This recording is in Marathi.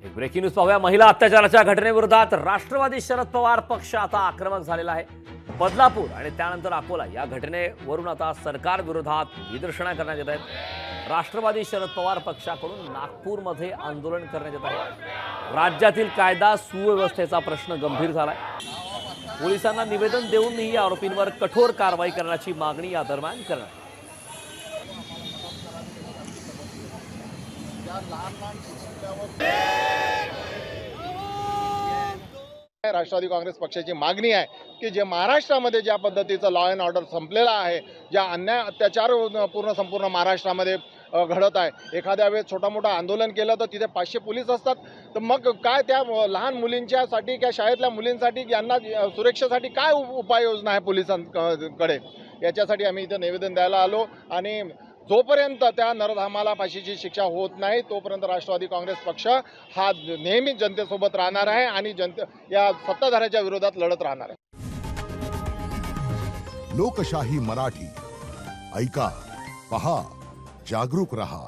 एक ब्रेकिंग न्यूज पाहूया। महिला अत्याचाराच्या घटनेविरोधात राष्ट्रवादी शरद पवार पक्ष आता आक्रमक झालेला आहे। बदलापूर आणि त्यानंतर अकोला या घटनेवरून आता सरकार विरोधात निदर्शनं करण्यात येत आहेत। राष्ट्रवादी शरद पवार पक्षाकडून नागपूरमध्ये आंदोलन करण्यात येत आहे। राज्यातील कायदा सुव्यवस्थेचा प्रश्न गंभीर झालाय। पोलिसांना निवेदन देऊनही आरोपींवर कठोर कारवाई करण्याची मागणी या दरम्यान करण्यात आली। राष्ट्रवादी काँग्रेस पक्षाची मागणी आहे की जे महाराष्ट्रामध्ये ज्या पद्धतीचं लॉ अँड ऑर्डर संपलेला आहे, ज्या अन्याय अत्याचार संपूर्ण महाराष्ट्रामध्ये घडत आहे, एखाद्या वेळेस छोटा मोठा आंदोलन केलं तर तिथे 500 पोलीस असतात, तर मग काय त्या लहान मुलींच्यासाठी किंवा शाळेतल्या मुलींसाठी यांना सुरक्षेसाठी काय उपाययोजना आहे पोलिसांकडे, याच्यासाठी आम्ही इथं निवेदन द्यायला आलो। आणि जोपर्यंत त्या नरधामाला फाशीची शिक्षा होत नाही तोपर्यंत राष्ट्रवादी काँग्रेस पक्ष हा नेहमी जनतेसोबत राहणार आहे आणि या सत्ताधाऱ्याच्या विरोधात लढत राहणार आहे। लोकशाही मराठी ऐका, पहा, जागरूक रहा।